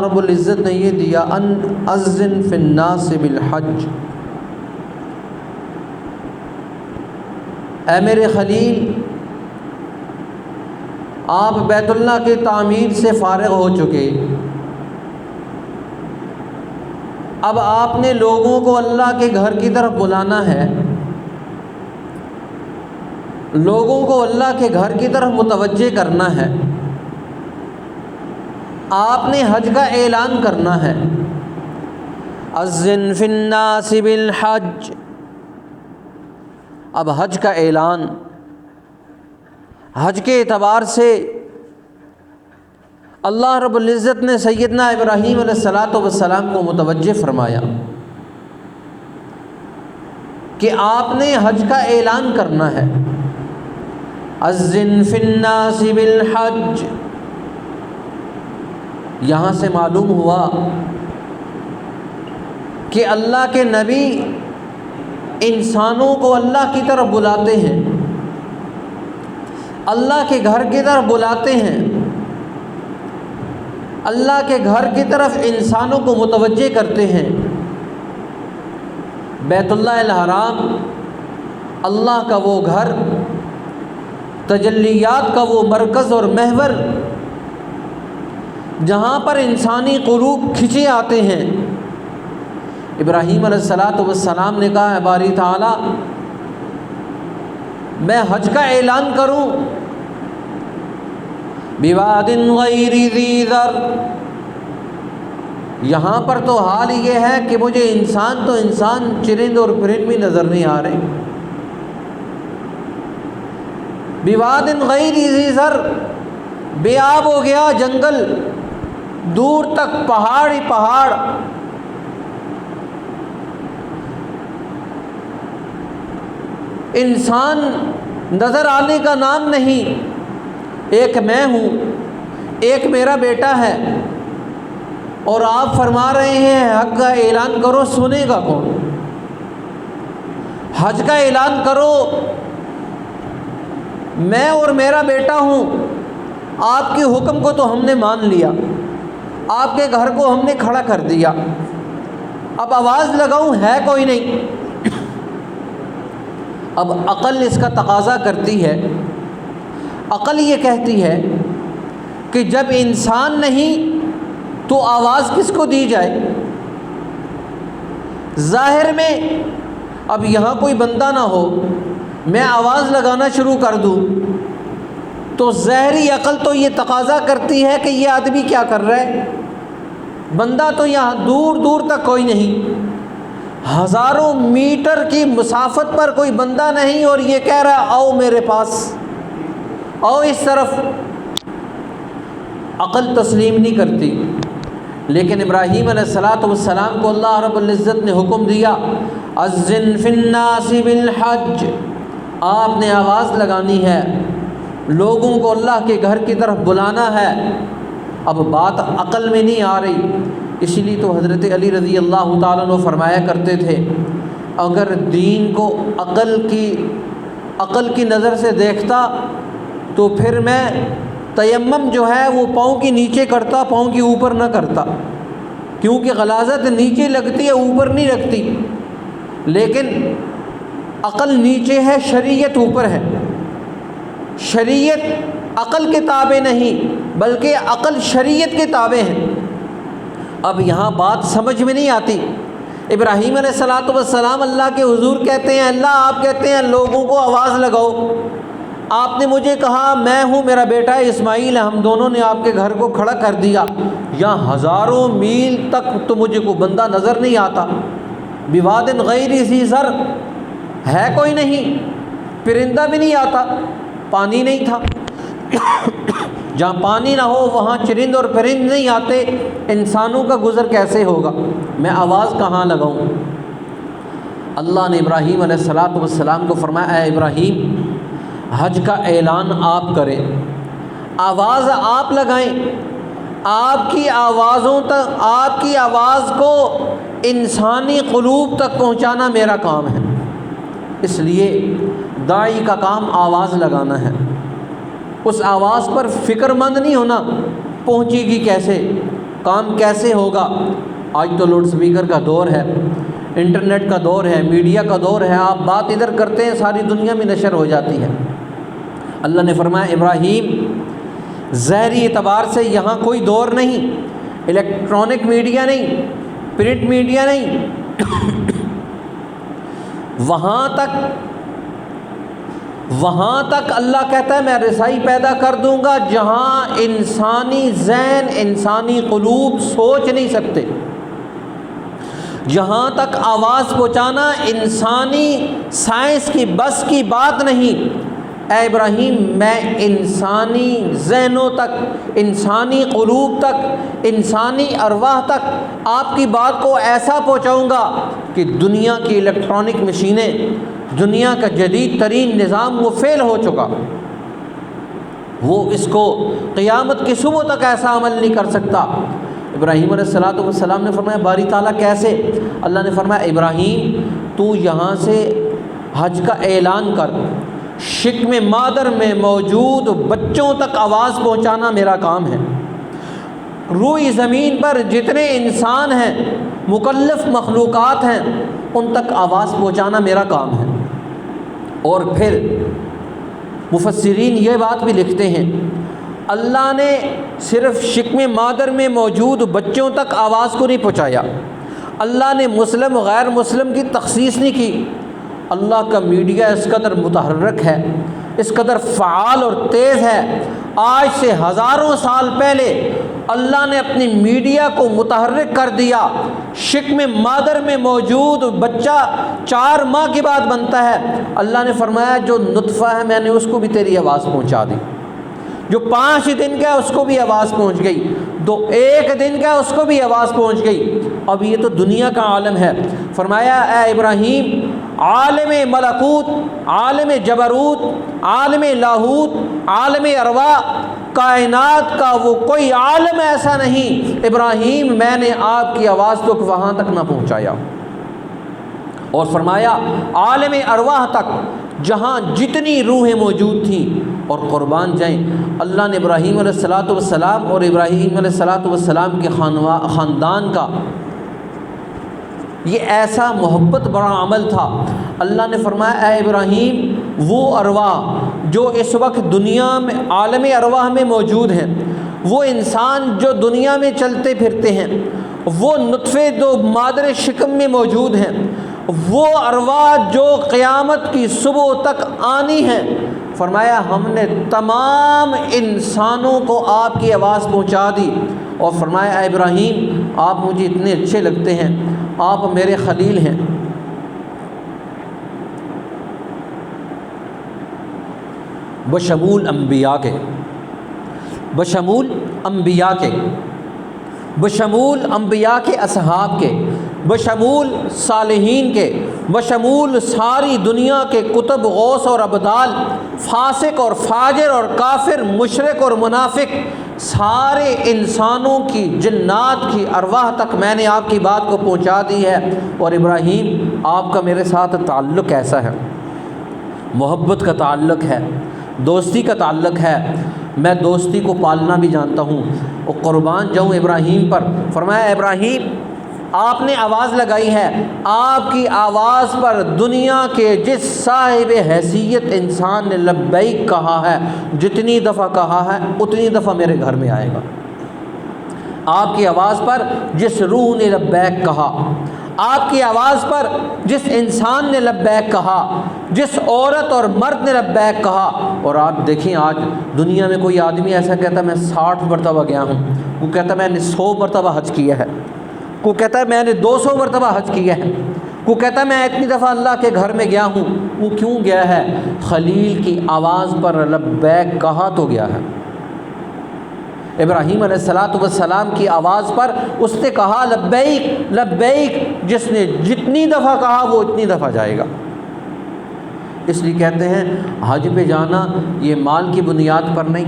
رب العزت نے یہ دیا ان اذن فی الناس بالحج، اے میرے خلیل آپ بیت اللہ کی تعمیر سے فارغ ہو چکے، اب آپ نے لوگوں کو اللہ کے گھر کی طرف بلانا ہے، لوگوں کو اللہ کے گھر کی طرف متوجہ کرنا ہے، آپ نے حج کا اعلان کرنا ہے۔ اذن فی الناس بالحج، اب حج کا اعلان، حج کے اعتبار سے اللہ رب العزت نے سیدنا ابراہیم علیہ السلام کو متوجہ فرمایا کہ آپ نے حج کا اعلان کرنا ہے۔ اذن فی الناس بالحج، یہاں سے معلوم ہوا کہ اللہ کے نبی انسانوں کو اللہ کی طرف بلاتے ہیں، اللہ کے گھر کی طرف بلاتے ہیں، اللہ کے گھر کی طرف انسانوں کو متوجہ کرتے ہیں۔ بیت اللہ الحرام اللہ کا وہ گھر، تجلیات کا وہ مرکز اور محور جہاں پر انسانی قلوب کھنچے آتے ہیں۔ ابراہیم علیہ السلام نے کہا، اے باری تعالیٰ میں حج کا اعلان کروں، بواد غیر ذی ذر، یہاں پر تو حال یہ ہے کہ مجھے انسان تو انسان، چرند اور پرند بھی نظر نہیں آ رہے۔ بواد غیر ذی ذر، بے آب ہو گیا جنگل، دور تک پہاڑ ہی پہاڑ، انسان نظر آنے کا نام نہیں۔ ایک میں ہوں، ایک میرا بیٹا ہے، اور آپ فرما رہے ہیں حج کا اعلان کرو، سنے گا کون؟ حج کا اعلان کرو، میں اور میرا بیٹا ہوں، آپ کے حکم کو تو ہم نے مان لیا، آپ کے گھر کو ہم نے کھڑا کر دیا، اب آواز لگاؤں ہے کوئی نہیں۔ اب عقل اس کا تقاضا کرتی ہے، عقل یہ کہتی ہے کہ جب انسان نہیں تو آواز کس کو دی جائے؟ ظاہر میں اب یہاں کوئی بندہ نہ ہو، میں آواز لگانا شروع کر دوں تو ظاہری عقل تو یہ تقاضا کرتی ہے کہ یہ آدمی کیا کر رہا ہے، بندہ تو یہاں دور دور تک کوئی نہیں، ہزاروں میٹر کی مسافت پر کوئی بندہ نہیں، اور یہ کہہ رہا ہے آؤ میرے پاس، آؤ اس طرف۔ عقل تسلیم نہیں کرتی، لیکن ابراہیم علیہ السلام کو اللہ رب العزت نے حکم دیا، اذن فی الناس بالحج، آپ نے آواز لگانی ہے، لوگوں کو اللہ کے گھر کی طرف بلانا ہے۔ اب بات عقل میں نہیں آ رہی، اسی لیے تو حضرت علی رضی اللہ تعالیٰ عنہ فرمایا کرتے تھے، اگر دین کو عقل کی نظر سے دیکھتا تو پھر میں تیمم جو ہے وہ پاؤں کے نیچے کرتا، پاؤں کے اوپر نہ کرتا، کیونکہ غلاظت نیچے لگتی ہے، اوپر نہیں رکھتی، لیکن عقل نیچے ہے، شریعت اوپر ہے۔ شریعت عقل کے تابع نہیں بلکہ عقل شریعت کے تابع ہے۔ اب یہاں بات سمجھ میں نہیں آتی۔ ابراہیم علیہ السلام اللہ کے حضور کہتے ہیں، اللہ آپ کہتے ہیں لوگوں کو آواز لگاؤ، آپ نے مجھے کہا میں ہوں، میرا بیٹا اسماعیل ہے، ہم دونوں نے آپ کے گھر کو کھڑا کر دیا، یہاں ہزاروں میل تک تو مجھے کوئی بندہ نظر نہیں آتا، بواد غیر ذی ذر، ہے کوئی نہیں، پرندہ بھی نہیں آتا، پانی نہیں تھا، جہاں پانی نہ ہو وہاں چرند اور پرند نہیں آتے، انسانوں کا گزر کیسے ہوگا، میں آواز کہاں لگاؤں؟ اللہ نے ابراہیم علیہ السلام کو فرمایا، اے ابراہیم حج کا اعلان آپ کریں، آواز آپ لگائیں، آپ کی آوازوں تک، آپ کی آواز کو انسانی قلوب تک پہنچانا میرا کام ہے۔ اس لیے داعی کا کام آواز لگانا ہے، اس آواز پر فکر مند نہیں ہونا پہنچے گی کیسے، کام کیسے ہوگا؟ آج تو لاؤڈ سپیکر کا دور ہے، انٹرنیٹ کا دور ہے، میڈیا کا دور ہے، آپ بات ادھر کرتے ہیں ساری دنیا میں نشر ہو جاتی ہے۔ اللہ نے فرمایا ابراہیم ظاہری اعتبار سے یہاں کوئی دور نہیں، الیکٹرانک میڈیا نہیں، پرنٹ میڈیا نہیں، وہاں تک اللہ کہتا ہے میں رسائی پیدا کر دوں گا جہاں انسانی ذہن، انسانی قلوب سوچ نہیں سکتے، جہاں تک آواز پہنچانا انسانی سائنس کی بس کی بات نہیں۔ اے ابراہیم میں انسانی ذہنوں تک، انسانی قلوب تک، انسانی ارواح تک آپ کی بات کو ایسا پہنچاؤں گا کہ دنیا کی الیکٹرانک مشینیں، دنیا کا جدید ترین نظام وہ فیل ہو چکا، وہ اس کو قیامت کی صبح تک ایسا عمل نہیں کر سکتا۔ ابراہیم علیہ السلام نے فرمایا باری تعالیٰ کیسے؟ اللہ نے فرمایا ابراہیم تو یہاں سے حج کا اعلان کر، شکم مادر میں موجود بچوں تک آواز پہنچانا میرا کام ہے۔ روئی زمین پر جتنے انسان ہیں، مکلف مخلوقات ہیں، ان تک آواز پہنچانا میرا کام ہے۔ اور پھر مفسرین یہ بات بھی لکھتے ہیں اللہ نے صرف شکم مادر میں موجود بچوں تک آواز کو نہیں پہنچایا، اللہ نے مسلم و غیر مسلم کی تخصیص نہیں کی۔ اللہ کا میڈیا اس قدر متحرک ہے، اس قدر فعال اور تیز ہے، آج سے ہزاروں سال پہلے اللہ نے اپنی میڈیا کو متحرک کر دیا۔ شکم مادر میں موجود بچہ 4 ماہ کے بعد بنتا ہے، اللہ نے فرمایا جو نطفہ ہے میں نے اس کو بھی تیری آواز پہنچا دی، جو 5 دن کا ہے اس کو بھی آواز پہنچ گئی، 1 دن کا ہے اس کو بھی آواز پہنچ گئی۔ اب یہ تو دنیا کا عالم ہے۔ فرمایا اے ابراہیم عالم ملکوت، عالم جبروت، عالم لاہوت، عالم ارواح، کائنات کا وہ کوئی عالم ایسا نہیں ابراہیم میں نے آپ کی آواز تک وہاں تک نہ پہنچایا۔ اور فرمایا عالم ارواح تک جہاں جتنی روحیں موجود تھیں، اور قربان جائیں اللہ نے ابراہیم علیہ السلام اور ابراہیم علیہ السلام کے خاندان کا یہ ایسا محبت بڑا عمل تھا۔ اللہ نے فرمایا اے ابراہیم وہ ارواح جو اس وقت دنیا میں عالم ارواح میں موجود ہیں، وہ انسان جو دنیا میں چلتے پھرتے ہیں، وہ نطفے جو مادر شکم میں موجود ہیں، وہ ارواح جو قیامت کی صبح تک آنی ہیں، فرمایا ہم نے تمام انسانوں کو آپ کی آواز پہنچا دی۔ اور فرمایا اے ابراہیم آپ مجھے اتنے اچھے لگتے ہیں، آپ میرے خلیل ہیں۔ بشمول انبیاء کے، بشمول انبیاء کے، بشمول انبیاء کے اصحاب کے، بشمول صالحین کے، بشمول ساری دنیا کے کتب، غوث اور ابدال، فاسق اور فاجر اور کافر، مشرک اور منافق، سارے انسانوں کی، جنات کی، ارواح تک میں نے آپ کی بات کو پہنچا دی ہے۔ اور ابراہیم آپ کا میرے ساتھ تعلق ایسا ہے، محبت کا تعلق ہے، دوستی کا تعلق ہے، میں دوستی کو پالنا بھی جانتا ہوں۔ اور قربان جاؤں ابراہیم پر۔ فرمایا ابراہیم آپ نے آواز لگائی ہے، آپ کی آواز پر دنیا کے جس صاحب حیثیت انسان نے لبیک کہا ہے، جتنی دفعہ کہا ہے اتنی دفعہ میرے گھر میں آئے گا۔ آپ کی آواز پر جس روح نے لبیک کہا، آپ کی آواز پر جس انسان نے لبیک کہا، جس عورت اور مرد نے لبیک کہا۔ اور آپ دیکھیں آج دنیا میں کوئی آدمی ایسا کہتا ہے میں 60 مرتبہ گیا ہوں، وہ کہتا ہے میں نے 100 مرتبہ حج کیا ہے، کو کہتا ہے میں نے 200 مرتبہ حج کیا ہے، کو کہتا ہے میں اتنی دفعہ اللہ کے گھر میں گیا ہوں۔ وہ کیوں گیا ہے؟ خلیل کی آواز پر لبیک کہا تو گیا ہے۔ ابراہیم علیہ السلام کی آواز پر اس نے کہا لبیک لبیک، جس نے جتنی دفعہ کہا وہ اتنی دفعہ جائے گا۔ اس لیے کہتے ہیں حج پہ جانا یہ مال کی بنیاد پر نہیں،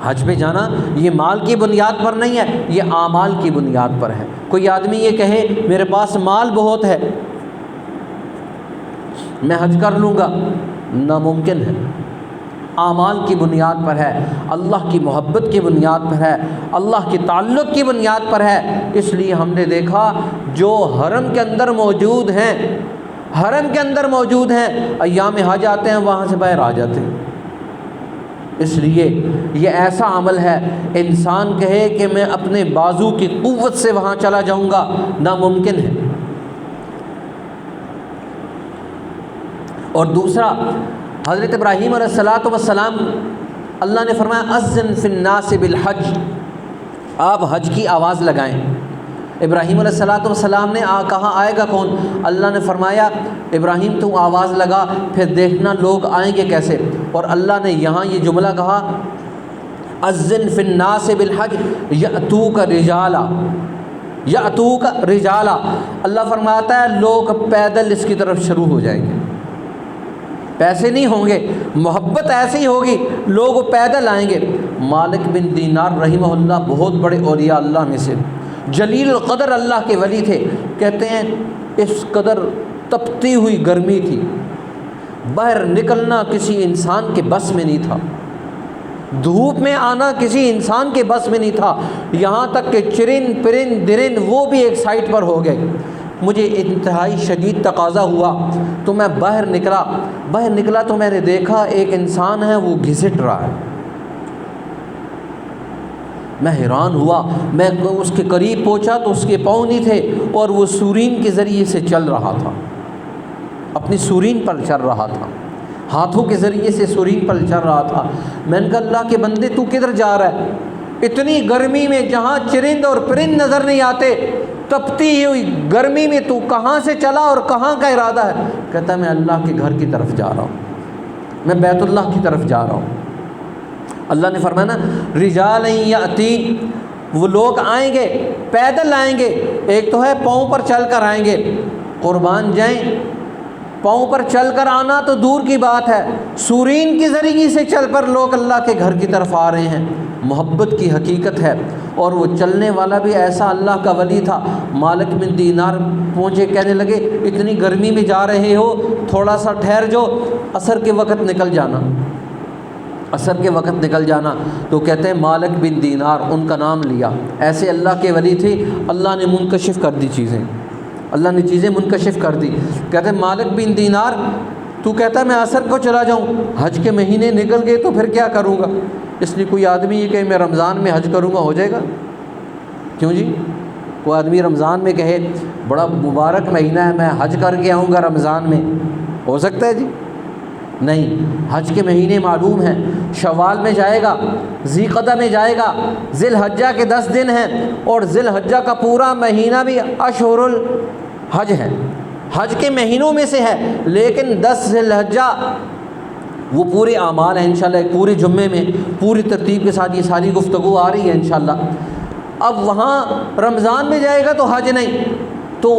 حج پہ جانا یہ مال کی بنیاد پر نہیں ہے، یہ اعمال کی بنیاد پر ہے۔ کوئی آدمی یہ کہے میرے پاس مال بہت ہے میں حج کر لوں گا، ناممکن ہے۔ اعمال کی بنیاد پر ہے، اللہ کی محبت کی بنیاد پر ہے، اللہ کے تعلق کی بنیاد پر ہے۔ اس لیے ہم نے دیکھا جو حرم کے اندر موجود ہیں، حرم کے اندر موجود ہیں، ایام حج آتے ہیں وہاں سے باہر آ جاتے ہیں۔ اس لیے یہ ایسا عمل ہے، انسان کہے کہ میں اپنے بازو کی قوت سے وہاں چلا جاؤں گا، ناممکن ہے۔ اور دوسرا، حضرت ابراہیم علیہ السلام، اللہ نے فرمایا اذن فی الناس بالحج، آپ حج کی آواز لگائیں۔ ابراہیم علیہ السلام نے کہا آئے گا کون؟ اللہ نے فرمایا ابراہیم تو آواز لگا، پھر دیکھنا لوگ آئیں گے کیسے۔ اور اللہ نے یہاں یہ جملہ کہا اذن فی الناس بالحج یأتوک رجالا، یأتوک رجالا، اللہ فرماتا ہے لوگ پیدل اس کی طرف شروع ہو جائیں گے، پیسے نہیں ہوں گے، محبت ایسی ہوگی، لوگ پیدل آئیں گے۔ مالک بن دینار رحمہ اللہ بہت بڑے اولیاء اللہ میں سے، جلیل القدر اللہ کے ولی تھے، کہتے ہیں اس قدر تپتی ہوئی گرمی تھی، باہر نکلنا کسی انسان کے بس میں نہیں تھا، دھوپ میں آنا کسی انسان کے بس میں نہیں تھا، یہاں تک کہ چرند پرند درند وہ بھی ایک سائٹ پر ہو گئے۔ مجھے انتہائی شدید تقاضا ہوا تو میں باہر نکلا تو میں نے دیکھا ایک انسان ہے وہ گھسٹ رہا ہے۔ میں حیران ہوا، میں اس کے قریب پہنچا تو اس کے پاؤں نہیں تھے اور وہ سورین کے ذریعے سے چل رہا تھا، اپنی سورین پر چل رہا تھا، ہاتھوں کے ذریعے سے سورین پر چل رہا تھا۔ میں نے کہا اللہ کے بندے تو کدھر جا رہا ہے؟ اتنی گرمی میں جہاں چرند اور پرند نظر نہیں آتے، تپتی ہوئی گرمی میں تو کہاں سے چلا اور کہاں کا ارادہ ہے؟ کہتا ہے میں اللہ کے گھر کی طرف جا رہا ہوں، میں بیت اللہ کی طرف جا رہا ہوں۔ اللہ نے فرمایا نا رجال یاتی، وہ لوگ آئیں گے، پیدل آئیں گے، ایک تو ہے پاؤں پر چل کر آئیں گے، قربان جائیں، پاؤں پر چل کر آنا تو دور کی بات ہے، سورین کے ذریعے سے چل پر لوگ اللہ کے گھر کی طرف آ رہے ہیں۔ محبت کی حقیقت ہے۔ اور وہ چلنے والا بھی ایسا اللہ کا ولی تھا، مالک بن دینار پہنچے، کہنے لگے اتنی گرمی میں جا رہے ہو، تھوڑا سا ٹھہر جو، عصر کے وقت نکل جانا، عصر کے وقت نکل جانا۔ تو کہتے ہیں مالک بن دینار، ان کا نام لیا، ایسے اللہ کے ولی تھے، اللہ نے منکشف کر دی چیزیں، اللہ نے چیزیں منکشف کر دی۔ کہتے ہیں مالک بن دینار تو کہتا ہے میں عصر کو چلا جاؤں، حج کے مہینے نکل گئے تو پھر کیا کروں گا؟ اس لیے کوئی آدمی یہ کہ میں رمضان میں حج کروں گا، ہو جائے گا؟ کیوں جی؟ کوئی آدمی رمضان میں کہے بڑا مبارک مہینہ ہے میں حج کر کے آؤں گا رمضان میں، ہو سکتا ہے جی؟ نہیں، حج کے مہینے معلوم ہیں، شوال میں جائے گا، ذی قعدہ میں جائے گا، ذی الحجہ کے 10 دن ہیں، اور ذی الحجہ کا پورا مہینہ بھی اشہر الحج ہے، حج کے مہینوں میں سے ہے، لیکن 10 ذی الحجہ وہ پورے اعمال ہیں انشاءاللہ، ایک پورے جمعے میں پوری ترتیب کے ساتھ یہ ساری گفتگو آ رہی ہے انشاءاللہ۔ اب وہاں رمضان میں جائے گا تو حج نہیں، تو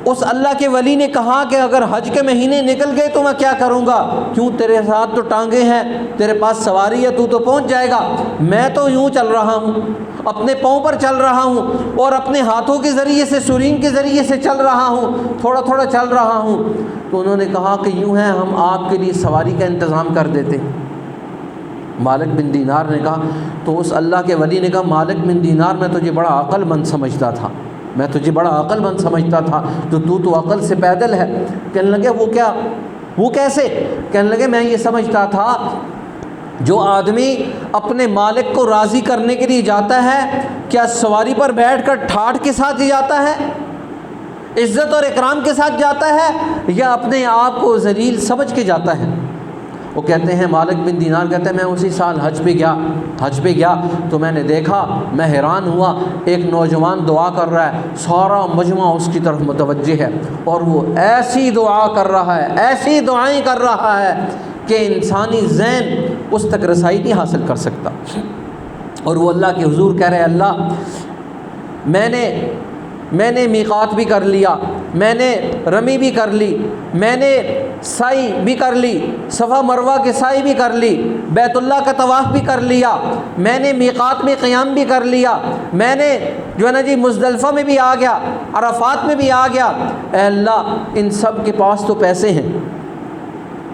اس اللہ کے ولی نے کہا کہ اگر حج کے مہینے نکل گئے تو میں کیا کروں گا؟ کیوں، تیرے ساتھ تو ٹانگیں ہیں، تیرے پاس سواری ہے، تو پہنچ جائے گا، میں تو یوں چل رہا ہوں، اپنے پاؤں پر چل رہا ہوں، اور اپنے ہاتھوں کے ذریعے سے، سورین کے ذریعے سے چل رہا ہوں، تھوڑا تھوڑا چل رہا ہوں۔ تو انہوں نے کہا کہ یوں ہے، ہم آپ کے لیے سواری کا انتظام کر دیتے۔ مالک بن دینار نے کہا، تو اس اللہ کے ولی نے کہا مالک بن دینار میں تجھے بڑا عقل مند سمجھتا تھا، میں تجھے بڑا عقل مند سمجھتا تھا، تو عقل سے پیدل ہے۔ کہنے لگے وہ کیا، وہ کیسے؟ کہنے لگے میں یہ سمجھتا تھا جو آدمی اپنے مالک کو راضی کرنے کے لیے جاتا ہے، کیا سواری پر بیٹھ کر ٹھاٹھ کے ساتھ ہی جاتا ہے، عزت اور اکرام کے ساتھ جاتا ہے، یا اپنے آپ کو ذلیل سمجھ کے جاتا ہے؟ وہ کہتے ہیں مالک بن دینار کہتے ہیں میں اسی سال حج پہ گیا تو میں نے دیکھا، میں حیران ہوا، ایک نوجوان دعا کر رہا ہے، سارا مجمع اس کی طرف متوجہ ہے، اور وہ ایسی دعا کر رہا ہے، ایسی دعائیں کر رہا ہے کہ انسانی ذہن اس تک رسائی نہیں حاصل کر سکتا۔ اور وہ اللہ کے حضور کہہ رہے اللہ میں نے میقات بھی کر لیا، میں نے رمی بھی کر لی، میں نے سعی بھی کر لی، صفا مروہ کے سعی بھی کر لی، بیت اللہ کا طواف بھی کر لیا، میں نے میقات میں قیام بھی کر لیا، میں نے جو ہے نا جی مزدلفہ میں بھی آ گیا، عرفات میں بھی آ گیا۔ اے اللہ ان سب کے پاس تو پیسے ہیں،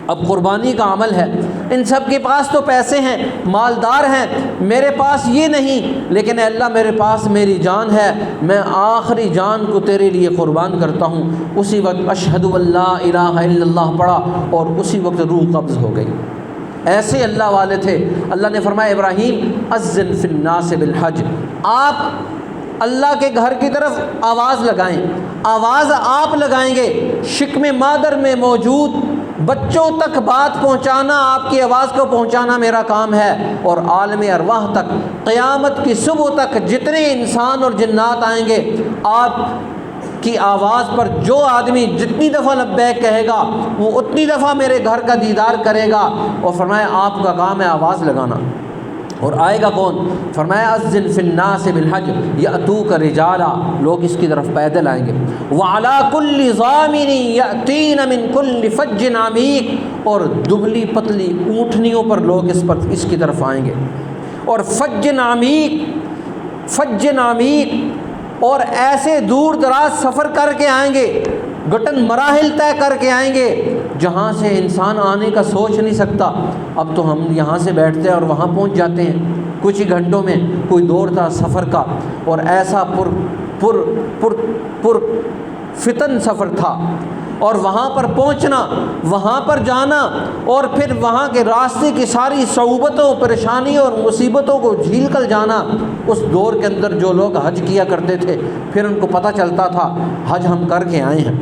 اب قربانی کا عمل ہے، ان سب کے پاس تو پیسے ہیں، مالدار ہیں، میرے پاس یہ نہیں، لیکن اے اللہ میرے پاس میری جان ہے، میں آخری جان کو تیرے لیے قربان کرتا ہوں۔ اسی وقت اشہد ان لا الہ الا اللہ پڑھا اور اسی وقت روح قبض ہو گئی۔ ایسے اللہ والے تھے۔ اللہ نے فرمایا ابراہیم اذن فی الناس بالحج، آپ اللہ کے گھر کی طرف آواز لگائیں، آواز آپ لگائیں گے، شکم مادر میں موجود بچوں تک بات پہنچانا، آپ کی آواز کو پہنچانا میرا کام ہے، اور عالم ارواح تک، قیامت کی صبح تک جتنے انسان اور جنات آئیں گے، آپ کی آواز پر جو آدمی جتنی دفعہ لبیک کہے گا وہ اتنی دفعہ میرے گھر کا دیدار کرے گا۔ اور فرمایا آپ کا کام ہے آواز لگانا۔ اور آئے گا کون؟ فرمایا اذن فی الناس بالحج یأتوک رجالا، لوگ اس کی طرف پیدل آئیں گے، وعلی کل ضامن یأتین من کل فج عمیق، اور دبلی پتلی اونٹنیوں پر لوگ اس کی طرف آئیں گے، اور فج عمیق، اور ایسے دور دراز سفر کر کے آئیں گے، گٹن مراحل طے کر کے آئیں گے جہاں سے انسان آنے کا سوچ نہیں سکتا۔ اب تو ہم یہاں سے بیٹھتے ہیں اور وہاں پہنچ جاتے ہیں کچھ ہی گھنٹوں میں، کوئی دور تھا سفر کا، اور ایسا پر فتن سفر تھا، اور وہاں پر پہنچنا، وہاں پر جانا، اور پھر وہاں کے راستے کی ساری صعوبتوں، پریشانیوں اور مصیبتوں کو جھیل کر جانا۔ اس دور کے اندر جو لوگ حج کیا کرتے تھے پھر ان کو پتہ چلتا تھا حج ہم کر کے آئے ہیں۔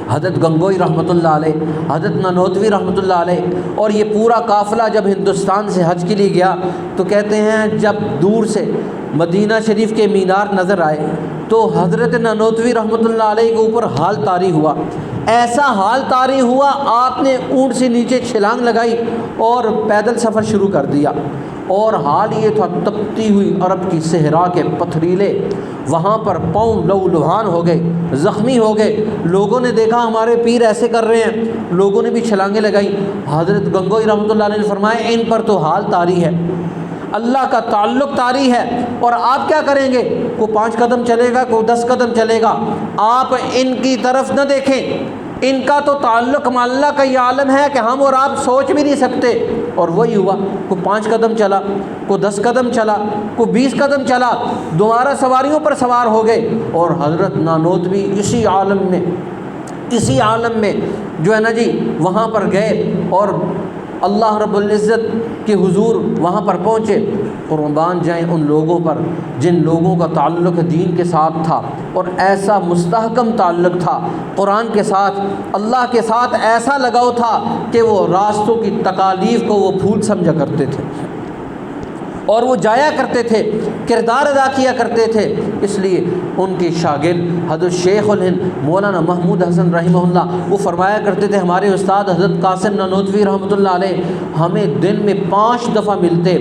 حضرت گنگوئی رحمۃ اللہ علیہ، حضرت نانوتوی رحمۃ اللہ علیہ، اور یہ پورا قافلہ جب ہندوستان سے حج کے لیے گیا تو کہتے ہیں جب دور سے مدینہ شریف کے مینار نظر آئے تو حضرت نانوتوی رحمۃ اللہ علیہ کے اوپر حال طاری ہوا، ایسا حال طاری ہوا آپ نے اونٹ سے نیچے چھلانگ لگائی اور پیدل سفر شروع کر دیا، اور حال یہ تھا تپتی ہوئی عرب کی صحرا کے پتھریلے، وہاں پر پاؤں لہوان ہو گئے، زخمی ہو گئے، لوگوں نے دیکھا ہمارے پیر ایسے کر رہے ہیں، لوگوں نے بھی چھلانگیں لگائی۔ حضرت گنگوئی رحمۃ اللہ علیہ نے فرمایا ان پر تو حال طاری ہے، اللہ کا تعلق طاری ہے، اور آپ کیا کریں گے؟ کوئی 5 قدم چلے گا، کوئی 10 قدم چلے گا، آپ ان کی طرف نہ دیکھیں، ان کا تو تعلق مع اللہ کا یہ عالم ہے کہ ہم اور آپ سوچ بھی نہیں سکتے۔ اور وہی ہوا، کوئی 5 قدم چلا، کوئی 10 قدم چلا، کوئی 20 قدم چلا، دوبارہ سواریوں پر سوار ہو گئے، اور حضرت نانوتوی اسی عالم میں جو ہے نا جی وہاں پر گئے اور اللہ رب العزت کے حضور وہاں پر پہنچے۔ قربان جائیں ان لوگوں پر جن لوگوں کا تعلق دین کے ساتھ تھا، اور ایسا مستحکم تعلق تھا قرآن کے ساتھ، اللہ کے ساتھ ایسا لگاؤ تھا کہ وہ راستوں کی تکالیف کو وہ پھول سمجھا کرتے تھے، اور وہ جایا کرتے تھے، کردار ادا کیا کرتے تھے۔ اس لیے ان کے شاگرد حضرت شیخ الہند مولانا محمود حسن رحمہ اللہ وہ فرمایا کرتے تھے، ہمارے استاد حضرت قاسم نانوتوی رحمۃ اللہ علیہ ہمیں دن میں 5 دفعہ ملتے،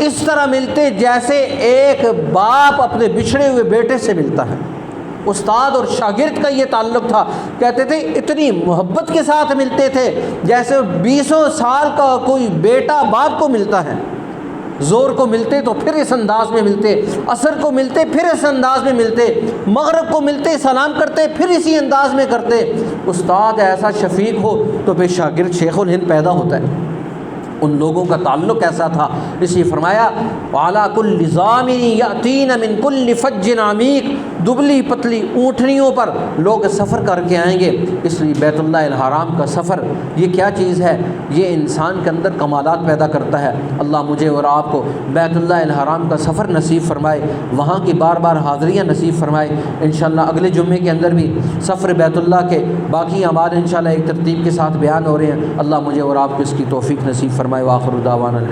اس طرح ملتے جیسے ایک باپ اپنے بچھڑے ہوئے بیٹے سے ملتا ہے۔ استاد اور شاگرد کا یہ تعلق تھا، کہتے تھے اتنی محبت کے ساتھ ملتے تھے جیسے 20 سال کا کوئی بیٹا باپ کو ملتا ہے۔ زور کو ملتے تو پھر اس انداز میں ملتے، عصر کو ملتے پھر اس انداز میں ملتے، مغرب کو ملتے سلام کرتے پھر اسی انداز میں کرتے۔ استاد ایسا شفیق ہو تو پھر شاگرد شیخ الہند پیدا ہوتا ہے۔ ان لوگوں کا تعلق ایسا تھا، اس لیے فرمایا وعلیٰ کل ضامن یأتین من کل فج عمیق، دبلی پتلی اونٹنیوں پر لوگ سفر کر کے آئیں گے۔ اس لیے بیت اللہ الحرام کا سفر یہ کیا چیز ہے؟ یہ انسان کے اندر کمالات پیدا کرتا ہے۔ اللہ مجھے اور آپ کو بیت اللہ الحرام کا سفر نصیب فرمائے، وہاں کی بار بار حاضریاں نصیب فرمائے۔ انشاءاللہ اگلے جمعے کے اندر بھی سفر بیت اللہ کے باقی اعمال انشاءاللہ ایک ترتیب کے ساتھ بیان ہو رہے ہیں۔ اللہ مجھے اور آپ کو اس کی توفیق نصیب فرمائے۔ وآخر دعوانا